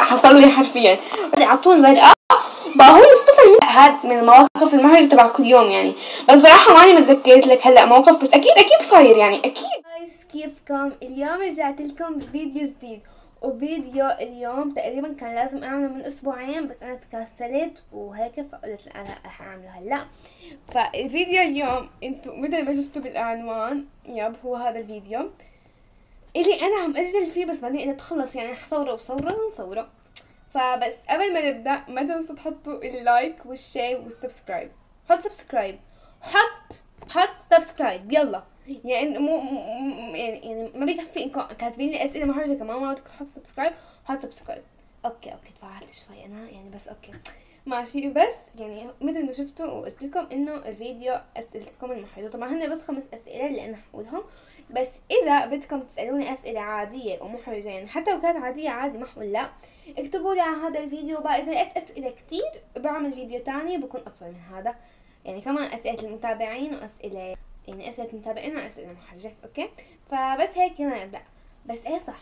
حصل لي حرفيا. على طول ورقة بقى هو اصطفى هاد من المواقف المحرجة تبع كل يوم يعني. بس صراحة ماني متذكرت لك هلا موقف، بس اكيد صاير يعني اكيد. جايز كيفكم؟ اليوم رجعت لكم بفيديو جديد، وفيديو اليوم تقريبا كان لازم اعمله من اسبوعين بس انا تكاسلت وهيك فقلت لا انا رح اعمله هلا. فالفيديو اليوم انتو مثل ما شفتوا بالعنوان هو هذا الفيديو اللي انا عم اجل فيه، بس بعدين انا تخلص يعني حصوره نصوره. فبس قبل ما نبدا ما تنسوا تحطوا اللايك والشير والسبسكرايب. حط سبسكرايب، حط سبسكرايب يلا. يعني يعني ما بيكفي انكم كاتبين لي اسئله محرجه كمان ما بدكم تحطوا سبسكرايب. حط سبسكرايب. اوكي تفاعلت شوي انا يعني، بس اوكي ماشي. بس يعني مثل ما شفتوا وقلت لكم انه الفيديو اسئلتكم المحرجه، طبعا هن بس 5 اسئله اللي انا حقولهم. بس اذا بدكم تسالوني اسئله عاديه ومحرجه يعني حتى لو كانت عاديه عادي ما حقول لا، اكتبوا لي على هذا الفيديو. بقى اذا لقيت اسئله كتير بعمل فيديو تاني بكون اطول من هذا، يعني كمان اسئله المتابعين واسئله يعني اسئله المتابعين واسئله محرجه. اوكي فبس هيك يلا نبدا. بس ايه صح،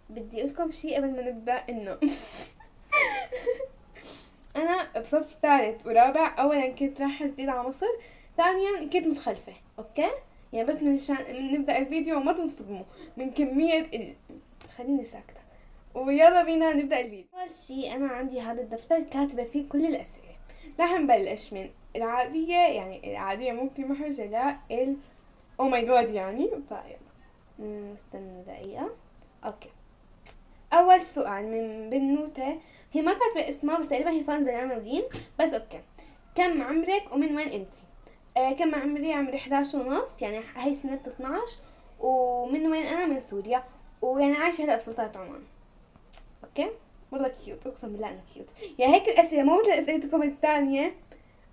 بدي اقول لكم شيء قبل ما نبدا انه انا بصف ثالث ورابع. اولا كنت رايحه جديد على مصر، ثانيا كنت متخلفه. اوكي يعني بس من نبدا الفيديو وما تنصدموا من كميه خليني ساكته ويلا بينا نبدا الفيديو. اول شيء انا عندي هذا الدفتر كاتبه فيه كل الاسئله. رح نبلش من العاديه، يعني العاديه ممكن محرجه لا او ماي جاد يعني. فيلا استنوا دقيقه. اوكي اول سؤال من بنوته، هي ما كاتبه اسمها بس تقريبا هي فان زي انا ودين. بس اوكي، كم عمرك ومن وين انتي؟ كم عمري 11 ونص، يعني هي سنة 12. ومن وين انا؟ من سوريا، ويعني عايشة هلا بسلطنة عمان. اوكي والله كيوت، اقسم بالله انا كيوت. يعني هيك الاسئلة مو مثل اسئلتكم الثانية.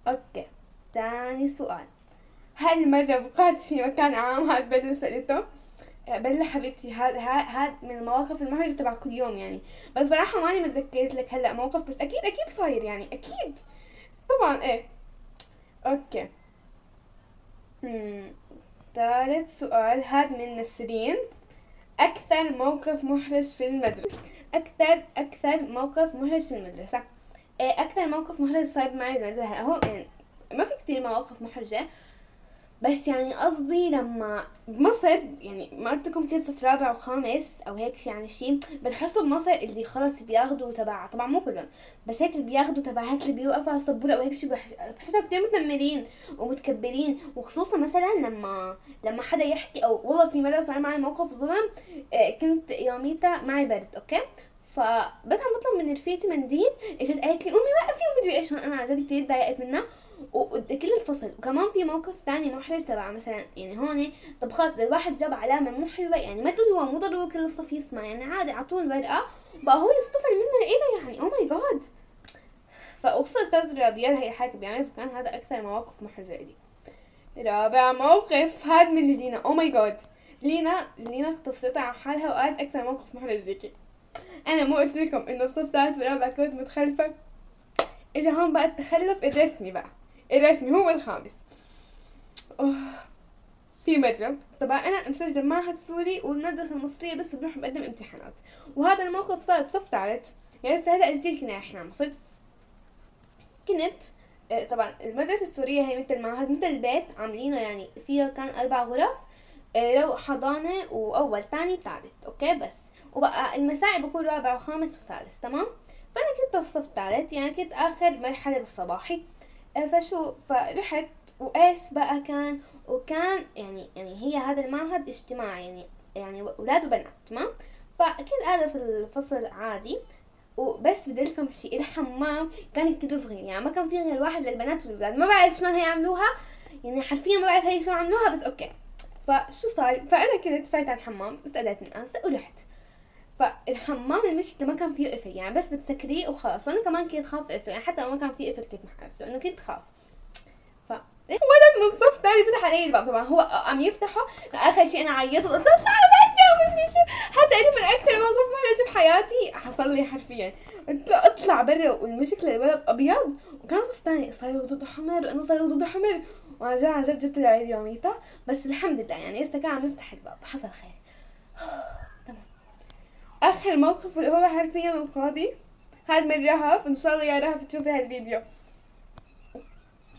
اوكي ثاني سؤال، هل مرة بقعت في مكان عام؟ هاد بدل سألته. بلا حبيبتي هاد من المواقف المحرجة تبع كل يوم يعني. بس صراحة ماني متذكرت لك هلا موقف، بس اكيد صاير يعني اكيد طبعا ايه. اوكي ثالث سؤال هاد من نسرين، اكثر موقف محرج في المدرسة. اكثر موقف محرج في المدرسة. اكثر موقف محرج صاير معي بالمدرسة اهو يعني ما في كتير مواقف محرجة، بس يعني قصدي لما بمصر يعني ما قلت لكم كنت صف رابع وخامس او هيك يعني شيء، بتحسوا بمصر اللي خلص بياخدوا تبع، طبعا مو كلهم بس هيك اللي بياخدوا تبع هيك اللي بيوقفوا على السبوره او هيك شيء بحسوا كتير متنمرين ومتكبرين. وخصوصا مثلا لما حدا يحكي، او والله في مره صار معي موقف ظلم. كنت يوميتها معي برد اوكي، فبس عم بطلب من رفيقتي منديل، اجت قالت لي قومي وقفي ومدري ايش. انا عن جد كثير تضايقت منها وكل الفصل. وكمان في موقف تاني محرج تبع مثلا يعني هون، طب خلص اذا الواحد جاب علامه مو حلوه يعني ما تقولوا مو ضروري كل الصف يسمع، يعني عادي اعطوه الورقه بقى هو يصطفل منها لإله يعني. او ماي جاد. فاخصوصا استاذ الرياضيات هي حاجه بيعمل، فكان هذا اكثر مواقف محرجه لي. رابع موقف هاد من لينا. او ماي جاد، لينا اختصرت على حالها وقالت اكثر موقف محرج ليكي. انا مو قلت لكم انه بصف ثالث ورابع كنت متخلفه؟ اجا هون بقى التخلف الرسمي، بقى الرسمي هو الخامس. في مرة طبعا انا مسجلة معهد سوري والمدرسة المصرية بس بروح بقدم امتحانات، وهذا الموقف صار بصف ثالث يعني لسه هلا جديد كنا رايحين على مصر. كنت طبعا المدرسة السورية هي مثل المعهد مثل البيت عاملينه، يعني فيها كان 4 غرف، لو حضانة واول ثاني ثالث اوكي بس. وبقى المسائي بكون رابع وخامس وثالث تمام. فانا كنت بصف ثالث يعني كنت اخر مرحلة بالصباحي. فرحت وايش بقى وكان يعني هي هذا المعهد اجتماعي يعني اولاد وبنات تمام. فكنت قاعدة في الفصل عادي، وبس بدي لكم شيء، الحمام كان كتير صغير يعني ما كان فيه غير واحد للبنات والولاد. ما بعرف شلون هي عملوها يعني حرفيا ما بعرف هي شلون عملوها بس اوكي. فشو صار، فانا كنت فايت على الحمام استأذنت من انسة ورحت. فالحمام المشكلة ما كان فيه قفل يعني بس بتسكريه وخلاص، وانا كمان كنت خاف قفل يعني حتى لو ما كان فيه قفل كنت محقفله لانه كنت خاف. ولد من الصف الثاني فتح علي الباب، طبعا هو عم يفتحه. اخر شيء انا عيطت قلت اطلع بدنا ومدري شو. حتى تقريبا اكثر موقف محرج بحياتي حصل لي حرفيا. قلت له اطلع برا، والمشكله الولد ابيض وكان صف ثاني صاير خدوده حمر وانا صاير خدوده حمر، وانا عن جد جبت له عيد يوميتها. بس الحمد لله يعني لسه كان عم يفتح الباب حصل خير. تمام. اخر موقف اللي هو حرفيا القاضي هذا من رهف، ان شاء الله يا رهف تشوفي هالفيديو.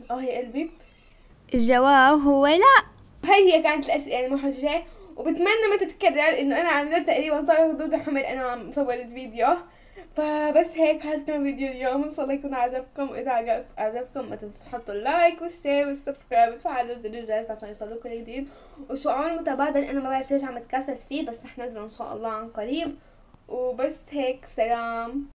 يا قلبي. الجواب هو لا. هي كانت الاسئله المحرجه، وبتمنى ما تتكرر، انه انا عن جد تقريبا صار خدود حمر انا عم صورت فيديو. فبس هيك هذا كان فيديو اليوم، ان شاء الله يكون عجبكم، واذا عجبكم ما تنسوا تحطوا اللايك والشير والسبسكرايب وتفعلوا زر الجرس عشان يوصلوا كل جديد. وسؤال متبادل انا ما بعرف ليش عم اتكاسل فيه، بس رح نزله ان شاء الله عن قريب. وبس هيك، سلام.